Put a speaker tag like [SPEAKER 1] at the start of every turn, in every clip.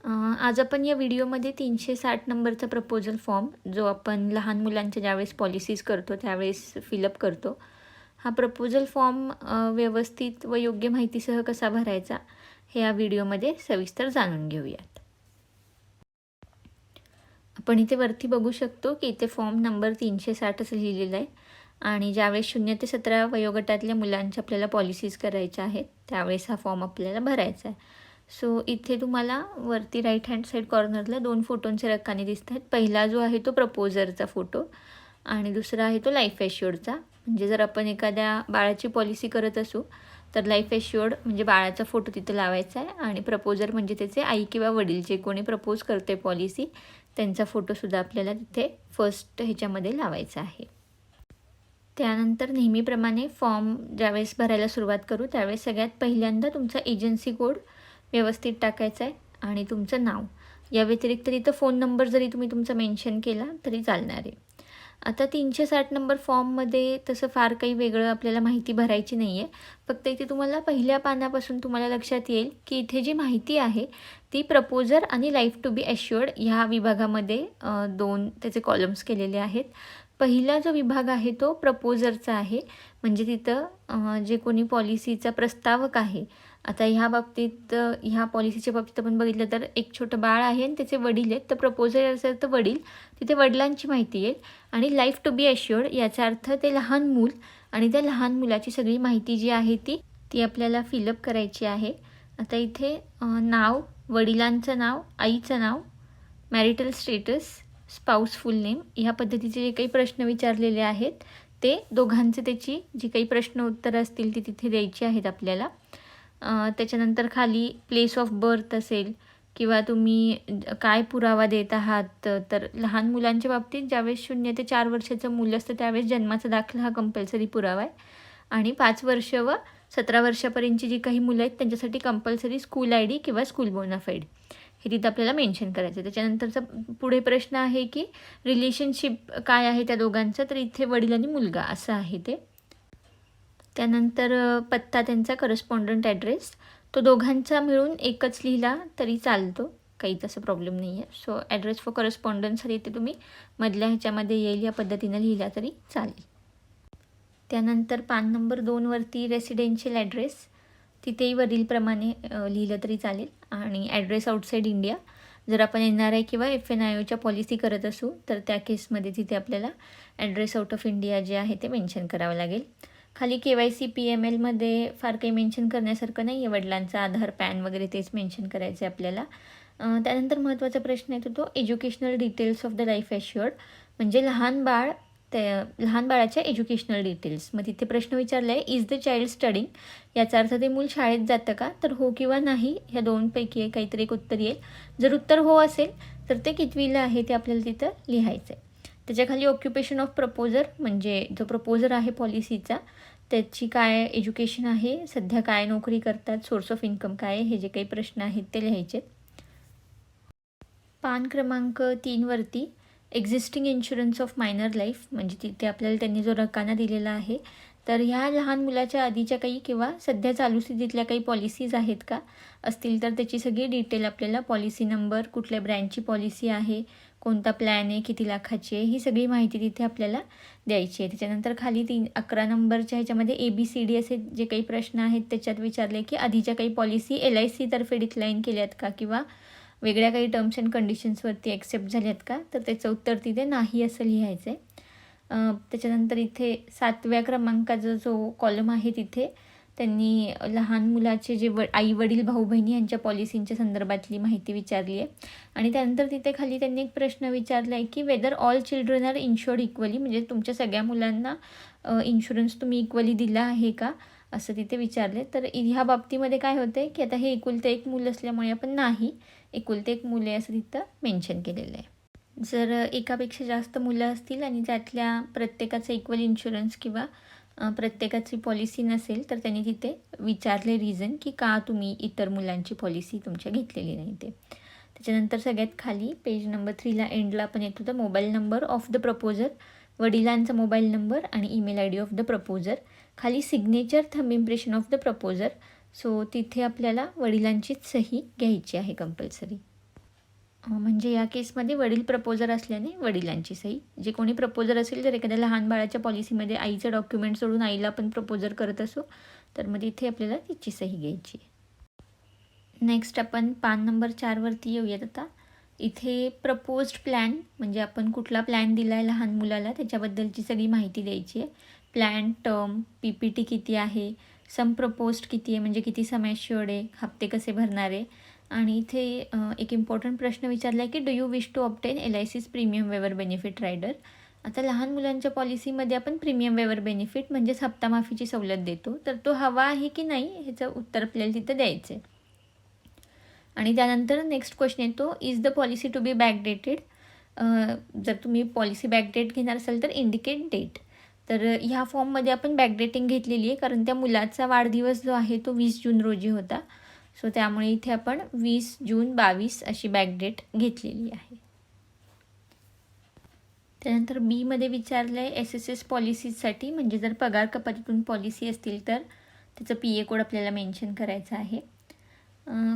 [SPEAKER 1] आज आपण या व्हिडिओमध्ये 360 नंबरचा प्रपोजल फॉर्म जो आपण लहान मुलांच्या ज्यावेळेस पॉलिसीज करतो त्यावेळेस फिलअप करतो, हा प्रपोजल फॉर्म व्यवस्थित व योग्य माहितीसह कसा भरायचा हे या व्हिडिओमध्ये सविस्तर जाणून घेऊयात. आपण इथे वरती बघू शकतो की इथे फॉर्म नंबर 360 असं लिहिलेलं आहे आणि ज्यावेळेस 0 ते 17 वयोगटातल्या मुलांच्या आपल्याला पॉलिसीज करायच्या आहेत त्यावेळेस हा फॉर्म आपल्याला भरायचा आहे. सो इथे तुम्हाला वरती राईट हँड साईड कॉर्नरला 2 फोटोंचे रकाने दिसत आहेत. पहिला जो आहे तो प्रपोजरचा फोटो आणि दुसरा आहे तो लाईफ ॲश्युअर्डचा. म्हणजे जर आपण एखाद्या बाळाची पॉलिसी करत असू तर लाईफ ॲश्युअर्ड म्हणजे बाळाचा फोटो तिथं लावायचा आहे आणि प्रपोजर म्हणजे त्याचे आई किंवा वडील जे कोणी प्रपोज करते पॉलिसी त्यांचा फोटोसुद्धा आपल्याला तिथे फर्स्ट ह्याच्यामध्ये लावायचा आहे. त्यानंतर नेहमीप्रमाणे फॉर्म ज्यावेळेस भरायला सुरुवात करू त्यावेळेस सगळ्यात पहिल्यांदा तुमचा एजन्सी कोड व्यवस्थित टाकायचा आहे आणि तुमचं नाव. या व्यतिरिक्त तिथं फोन नंबर जरी तुम्ही तुमचा मेन्शन केला तरी चालणार आहे. आता 360 नंबर फॉर्ममध्ये तसं फार काही वेगळं आपल्याला माहिती भरायची नाही आहे. फक्त इथे तुम्हाला पहिल्या पानापासून तुम्हाला लक्षात येईल की इथे जी माहिती आहे ती प्रपोजर आणि लाईफ टू बी ॲश्युअर्ड ह्या विभागामध्ये 2 त्याचे कॉलम्स केलेले आहेत. पहिला जो विभाग आहे तो प्रपोजरचा आहे. म्हणजे तिथं जे कोणी पॉलिसीचा प्रस्तावक आहे, आता ह्या बाबतीत ह्या पॉलिसीच्या बाबतीत आपण बघितलं तर एक छोटं बाळ आहे आणि त्याचे वडील आहेत. तर प्रपोजर असेल तर वडील, तिथे वडिलांची माहिती येईल. आणि लाईफ टू बी ॲश्युअर्ड याचा अर्थ ते लहान मूल आणि त्या लहान मुलाची सगळी माहिती जी आहे ती आपल्याला फिलअप करायची आहे. आता इथे नाव, वडिलांचं नाव, आईचं नाव, marital status, spouse full name ह्या पद्धतीचे जे काही प्रश्न विचारलेले आहेत ते दोघांचे त्याची जी काही प्रश्न उत्तरं असतील ती तिथे द्यायची आहेत आपल्याला. त्याच्यानंतर खाली प्लेस ऑफ बर्थ असेल किंवा तुम्ही काय पुरावा देत आहात. तर लहान मुलांच्या बाबतीत ज्यावेळेस 0 ते 4 वर्षाचं मुलं असतं त्यावेळेस जन्माचा दाखला हा कंपल्सरी पुरावा आहे आणि 5 वर्ष व 17 वर्षापर्यंतची जी काही मुलं आहेत त्यांच्यासाठी कंपल्सरी स्कूल ID किंवा स्कूल बोनाफाईड हे तिथं आपल्याला मेन्शन करायचं. त्याच्यानंतरचा पुढे प्रश्न आहे की रिलेशनशिप काय आहे त्या दोघांचं. तर इथे वडील आणि मुलगा असं आहे ते. त्यानंतर पत्ता त्यांचा करस्पॉन्डंट ॲड्रेस तो दोघांचा मिळून एकच लिहिला तरी चालतो, काही तसं प्रॉब्लेम नाही आहे. सो ॲड्रेस फॉर करस्पॉन्डन्स इथे तुम्ही मधल्या ह्याच्यामध्ये येईल या पद्धतीनं लिहिला तरी चालेल. त्यानंतर पान नंबर 2 वरती रेसिडेन्शियल ॲड्रेस तिथेही वरीलप्रमाणे लिहिलं तरी चालेल. आणि ॲड्रेस आउटसाईड इंडिया जर आपण NRI किंवा FNIOच्या पॉलिसी करत असू तर त्या केसमध्ये तिथे आपल्याला ॲड्रेस आउट ऑफ इंडिया जे आहे ते मेन्शन करावं लागेल. खाली KYC PMLमध्ये फार काही मेन्शन करण्यासारखं नाही आहे. वडिलांचा आधार, पॅन वगैरे तेच मेन्शन करायचं आहे आपल्याला. त्यानंतर महत्त्वाचा प्रश्न येतो तो educational details of the life assured म्हणजे लहान बाळाच्या एज्युकेशनल डिटेल्स. मग तिथे प्रश्न विचारला आहे इज द चाइल्ड स्टडिंग, याचा अर्थ ते मूल शाळेत जातं का. तर हो किंवा नाही ह्या दोनपैकी काहीतरी एक उत्तर येईल. जर उत्तर हो असेल तर ते कितवीला आहे ते आपल्याला तिथं लिहायचं आहे. त्याच्याखाली ऑक्युपेशन ऑफ प्रपोजर म्हणजे जो प्रपोजर आहे पॉलिसीचा त्याची काय एज्युकेशन आहे, सध्या काय नोकरी करतात, सोर्स ऑफ इन्कम काय आहे, हे जे काही प्रश्न आहेत ते लिहायचे. पान क्रमांक 3 वरती existing insurance of minor life म्हणजे तिथे आपल्याला त्यांनी जो रकाना दिलेला आहे तर ह्या लहान मुलाच्या आधीच्या काही किंवा सध्या चालू स्थितीतल्या काही पॉलिसीज आहेत का, असतील तर त्याची सगळी डिटेल आपल्याला पॉलिसी नंबर, कुठल्या ब्रँडची पॉलिसी आहे, कोणता प्लॅन आहे, किती लाखाची आहे, ही सगळी माहिती तिथे आपल्याला द्यायची आहे. त्याच्यानंतर खाली 11 नंबरच्या ह्याच्यामध्ये ABCD असे जे काही प्रश्न आहेत त्याच्यात विचारले की आधीच्या काही पॉलिसी LIC तर्फे डिक्लाईन केल्यात का किंवा वेगळ्या काही टर्म्स अँड कंडिशन्सवरती ॲक्सेप्ट झाल्यात का. तर त्याचं उत्तर तिथे नाही असं लिहायचं आहे. त्याच्यानंतर इथे 7व्या क्रमांकाचा जो कॉलम आहे तिथे त्यांनी लहान मुलाचे जे आई वडील भाऊ बहिणी यांच्या पॉलिसींच्या संदर्भातली माहिती विचारली आहे. आणि त्यानंतर तिथे खाली त्यांनी एक प्रश्न विचारला आहे की whether all children are insured equally म्हणजे तुमच्या सगळ्या मुलांना इन्शुरन्स तुम्ही इक्वली दिला आहे का असं तिथे विचारले. तर ह्या बाबतीमध्ये काय होतं आहे की आता हे एकुलते एक मूल असल्यामुळे आपण नाही, एकुलते एक मुले असं तिथं मेन्शन केलेलं आहे. जर एकापेक्षा जास्त मुलं असतील आणि त्यातल्या प्रत्येकाचा इक्वल इन्शुरन्स किंवा प्रत्येकाची पॉलिसी नसेल तर त्यांनी तिथे विचारले रिझन की का तुम्ही इतर मुलांची पॉलिसी तुमच्या घेतलेली नाही ते. त्याच्यानंतर सगळ्यात खाली पेज नंबर 3ला एंडला पण येत होतं mobile number of the proposer, वडिलांचा मोबाईल नंबर आणि email ID of the proposer. खाली signature, thumb impression of the proposer. So तिथे आपल्याला वडिलांचीच सही घ्यायची आहे कंपल्सरी. म्हणजे या केसमध्ये वडील प्रपोजर असल्याने वडिलांची सही. जे कोणी प्रपोजर असेल, जर एखाद्या लहान बाळाच्या पॉलिसीमध्ये आईचं डॉक्युमेंट सोडून आईला आपण प्रपोजर करत असू, तर मग इथे आपल्याला तिची सही घ्यायची. नेक्स्ट आपण पान नंबर 4वरती येऊयात आता. इथे प्रपोज्ड प्लॅन म्हणजे आपण कुठला प्लॅन दिला आहे लहान मुलाला त्याच्याबद्दलची सगळी माहिती द्यायची आहे. प्लॅन टर्म, PPT किती आहे, सम प्रपोज्ड किती आहे म्हणजे किती सम ॲश्युअर्ड आहे, हप्ते कसे भरणार आहे. आणि इथे एक इम्पॉर्टंट प्रश्न विचारला आहे की do you wish to obtain LIC's premium waiver benefit rider. आता लहान मुलांच्या पॉलिसीमध्ये आपण प्रीमियम वेवर बेनिफिट म्हणजेच हप्ता माफीची सवलत देतो, तर तो हवा आहे की नाही ह्याचं उत्तर आपल्याला तिथं द्यायचं आहे. आणि त्यानंतर नेक्स्ट क्वेश्चन येतो, is the policy to be बॅकडेटेड. जर तुम्ही पॉलिसी बॅकडेट घेणार असाल तर इंडिकेट डेट. तर ह्या फॉर्ममध्ये आपण बॅकडेटिंग घेतलेली आहे कारण त्या मुलाचा वाढदिवस जो आहे तो 20 जून रोजी होता. सो त्यामुळे इथे आपण 20 जून 22 अशी बॅकडेट घेतलेली आहे. त्यानंतर बीमध्ये विचारलं आहे SSS पॉलिसीसाठी, म्हणजे जर पगार कपातीतून पॉलिसी असतील तर त्याचं PA कोड आपल्याला मेन्शन करायचं आहे.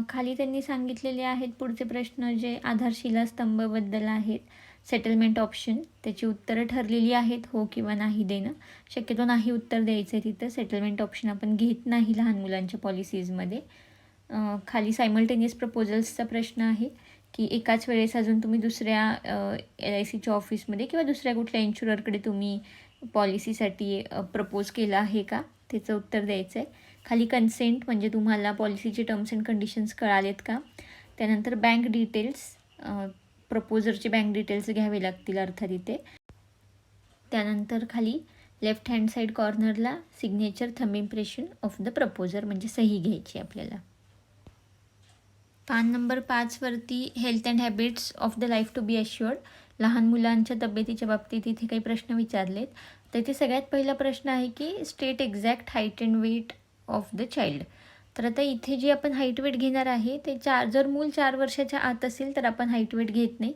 [SPEAKER 1] खाली त्यांनी सांगितलेले आहेत पुढचे प्रश्न जे आधारशिला स्तंभबद्दल आहेत. सेटलमेंट ऑप्शन त्याची उत्तरं ठरलेली आहेत, हो किंवा नाही देणं. शक्यतो नाही उत्तर द्यायचं आहे तिथं. सेटलमेंट ऑप्शन आपण घेत नाही लहान मुलांच्या पॉलिसीजमध्ये. खाली सायमल्टेनियस प्रपोजल्सचा प्रश्न आहे की एकाच वेळेस अजून तुम्ही दुसऱ्या LICच्या ऑफिसमध्ये किंवा दुसऱ्या कुठल्या इन्शुररकडे तुम्ही पॉलिसीसाठी प्रपोज केला आहे का, त्याचं उत्तर द्यायचं आहे. खाली कन्सेंट म्हणजे तुम्हाला पॉलिसीचे टर्म्स अँड कंडिशन्स कळालेत का. त्यानंतर बँक डिटेल्स, प्रपोजरचे बँक डिटेल्स घ्यावे लागतील अर्थात इथे. त्यानंतर खाली लेफ्ट हँड साईड कॉर्नरला signature thumb impression of the proposer म्हणजे सही घ्यायची आपल्याला. पान नंबर 5वरती health and habits of the life to be assured. लहान मुलांच्या तब्येतीच्या बाबतीत इथे काही प्रश्न विचारलेत. तर इथे सगळ्यात पहिला प्रश्न आहे की state exact height and weight of the child. तर आता इथे जी आपण हाईट वेट घेणार आहे ते जर मूल 4 वर्षाच्या आत असेल तर आपण हाईट वेट घेत नाही.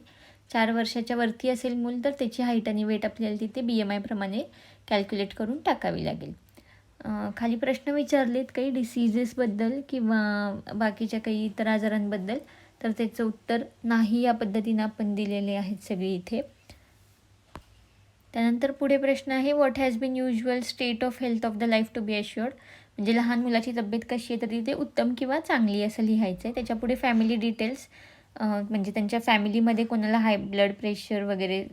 [SPEAKER 1] 4 वर्षाच्या वरती असेल मूल तर त्याची हाईट आणि वेट आपल्याला तिथे BMI प्रमाणे कॅल्क्युलेट करून टाकावी लागेल. खाली प्रश्न विचारलेत काही डिसीजेसबद्दल किंवा बाकीच्या काही इतर आजारांबद्दल, तर त्याचं उत्तर नाही या पद्धतीनं आपण दिलेले आहेत सगळे इथे. त्यानंतर पुढे प्रश्न आहे what has been usual state of health of the life to be assured. म्हणजे लहान मुलाची तब्येत कशी आहे तर तिथे उत्तम किंवा चांगली असं लिहायचं आहे. त्याच्यापुढे फॅमिली डिटेल्स म्हणजे त्यांच्या फॅमिलीमध्ये कोणाला हाय ब्लड प्रेशर वगैरे,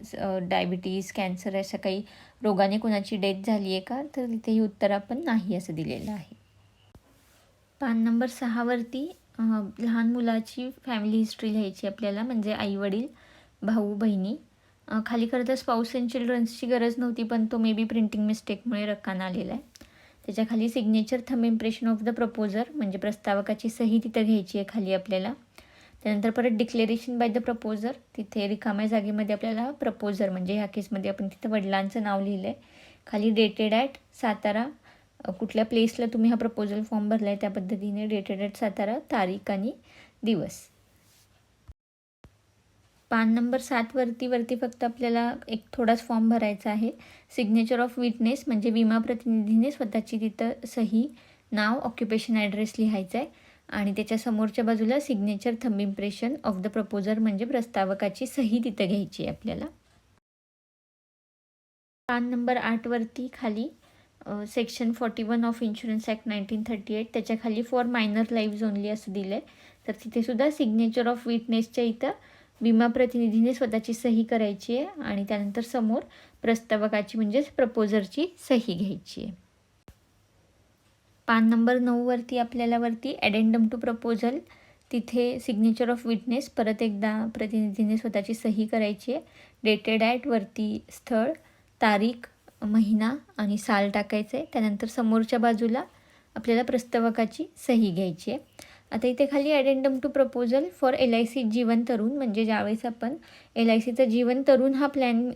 [SPEAKER 1] डायबिटीज, कॅन्सर अशा काही रोगाने कोणाची डेथ झाली आहे का, तर तिथेही उत्तर आपण नाही असं दिलेलं आहे. पान नंबर 6वरती लहान मुलाची फॅमिली हिस्ट्री लिहायची आपल्याला, म्हणजे आईवडील, भाऊ बहिणी. खाली खरं तर स्पाऊस अँड चिल्ड्रन्सची गरज नव्हती पण तो मे बी प्रिंटिंग मिस्टेकमुळे रकाना आलेला आहे. त्याच्या खाली signature thumb impression of the proposer म्हणजे प्रस्तावकाची सही तिथं घ्यायची आहे खाली आपल्याला. त्यानंतर परत डिक्लेरेशन बाय द प्रपोजर, तिथे रिकाम्या जागेमध्ये आपल्याला प्रपोजर म्हणजे ह्या केसमध्ये आपण तिथं वडिलांचं नाव लिहिलं आहे. खाली डेटेड ॲट सातारा, कुठल्या प्लेसला तुम्ही हा प्रपोजल फॉर्म भरला आहे त्या पद्धतीने डेटेड ॲट सातारा, तारीख आणि दिवस. पान नंबर 7वरती फक्त आपल्याला एक थोडाच फॉर्म भरायचा आहे. सिग्नेचर ऑफ विटनेस म्हणजे विमा प्रतिनिधीने स्वतःची तिथं सही, नाव, ऑक्युपेशन, ॲड्रेस लिहायचा आहे. आणि त्याच्या समोरच्या बाजूला signature thumb impression of the proposer म्हणजे प्रस्तावकाची सही तिथं घ्यायची आहे आपल्याला. पान नंबर 8वरती खाली सेक्शन 41 ऑफ इन्शुरन्स ॲक्ट 1938 त्याच्या खाली फॉर मायनर लाईव्ज ओनली असं दिलं आहे. तर तिथे सुद्धा सिग्नेचर ऑफ विटनेसच्या इथं विमा प्रतिनिधीने स्वतःची सही करायची आहे आणि त्यानंतर समोर प्रस्तावकाची म्हणजेच प्रपोजरची सही घ्यायची आहे. पान नंबर 9वरती आपल्याला वरती ॲडेंडम टू प्रपोजल, तिथे सिग्नेचर ऑफ विटनेस परत एकदा प्रतिनिधीने स्वतःची सही करायची आहे. डेटेड ॲट वरती स्थळ, तारीख, महिना आणि साल टाकायचं आहे. त्यानंतर समोरच्या बाजूला आपल्याला प्रस्तावकाची सही घ्यायची आहे. आता इथे खाली ॲडेंडम टू प्रपोजल फॉर LIC जीवन तरुण म्हणजे ज्यावेळेस आपण LICचा जीवन तरुण हा प्लॅन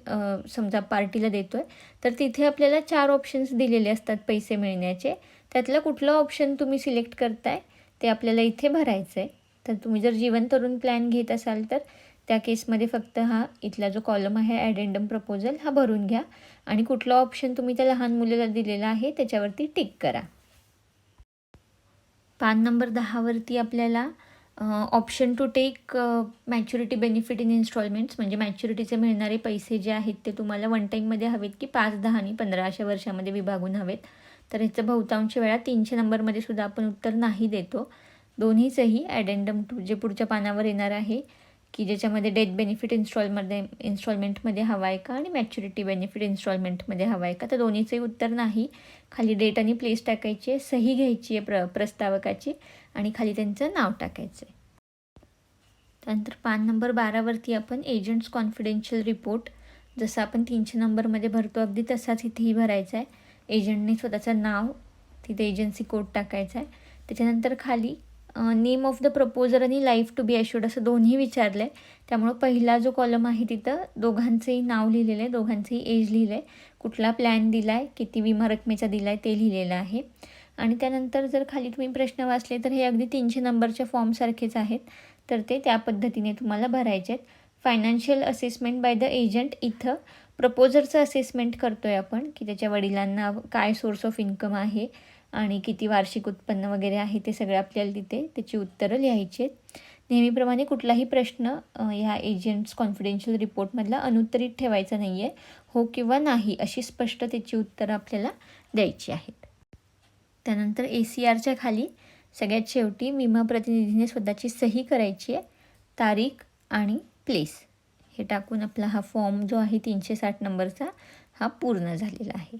[SPEAKER 1] समजा पार्टीला देतो आहे तर तिथे आपल्याला 4 ऑप्शन्स दिलेले असतात पैसे मिळण्याचे. त्यातलं कुठलं ऑप्शन तुम्ही सिलेक्ट करताय ते आपल्याला इथे भरायचं आहे. तर तुम्ही जर जीवन तरुण प्लॅन घेत असाल तर त्या केसमध्ये फक्त हा इथला जो कॉलम आहे ॲडेंडम प्रपोजल हा भरून घ्या आणि कुठलं ऑप्शन तुम्ही त्या लहान मुलीला दिलेला आहे त्याच्यावरती टिक करा. पान नंबर 10वरती आपल्याला option to take maturity benefit in instalments, म्हणजे मॅच्युरिटीचे मिळणारे पैसे जे आहेत ते तुम्हाला वन टाईममध्ये हवेत की 5, 10 आणि 15 अशा वर्षामध्ये विभागून हवेत. तर ह्याचं बहुतांश वेळा 300 नंबरमध्ये सुद्धा आपण उत्तर नाही देतो. दोन्हीचंही ॲडेंडम टू जे पुढच्या पानावर येणार आहे की ज्याच्यामध्ये डेथ बेनिफिट इन्स्टॉलमेंटमध्ये हवा आहे का आणि मॅच्युरिटी बेनिफिट इन्स्टॉलमेंटमध्ये हवा आहे का, तर दोन्हीचंही उत्तर नाही. खाली डेट आणि प्लेस टाकायची आहे, सही घ्यायची आहे प्रस्तावकाची आणि खाली त्यांचं नाव टाकायचं आहे. त्यानंतर पान नंबर 12वरती आपण एजंट्स कॉन्फिडेन्शियल रिपोर्ट, जसं आपण 300 नंबरमध्ये भरतो अगदी तसाच इथेही भरायचा आहे. एजंटने स्वतःचं नाव, तिथे एजन्सी कोड टाकायचा आहे. त्याच्यानंतर खाली नेम ऑफ द प्रपोजर आणि लाईफ टू बी ॲश्युर्ड असं दोन्ही विचारलं आहे. त्यामुळं पहिला जो कॉलम आहे तिथं दोघांचंही नाव लिहिलेलं आहे, दोघांचंही एज लिहिलं आहे, कुठला प्लॅन दिला आहे, किती विमा रकमेचा दिला आहे ते लिहिलेलं आहे. आणि त्यानंतर जर खाली तुम्ही प्रश्न वाचले तर हे अगदी 300 नंबरच्या फॉर्मसारखेच आहेत, तर ते त्या पद्धतीने तुम्हाला भरायचे आहेत. Financial assessment by the agent, इथं प्रपोजरचं असेसमेंट करतो आहे आपण की त्याच्या वडिलांना काय सोर्स ऑफ इन्कम आहे आणि किती वार्षिक उत्पन्न वगैरे आहे ते सगळं आपल्याला तिथे त्याची उत्तरं लिहायची आहेत. नेहमीप्रमाणे कुठलाही प्रश्न ह्या एजंट्स कॉन्फिडेन्शियल रिपोर्टमधला अनुत्तरित ठेवायचा नाही आहे. हो किंवा नाही अशी स्पष्ट त्याची उत्तरं आपल्याला द्यायची आहेत. त्यानंतर ACRच्या खाली सगळ्यात शेवटी विमा प्रतिनिधीने स्वतःची सही करायची आहे, तारीख आणि प्लेस हे टाकून आपला हा फॉर्म जो आहे 360 नंबरचा हा पूर्ण झालेला आहे.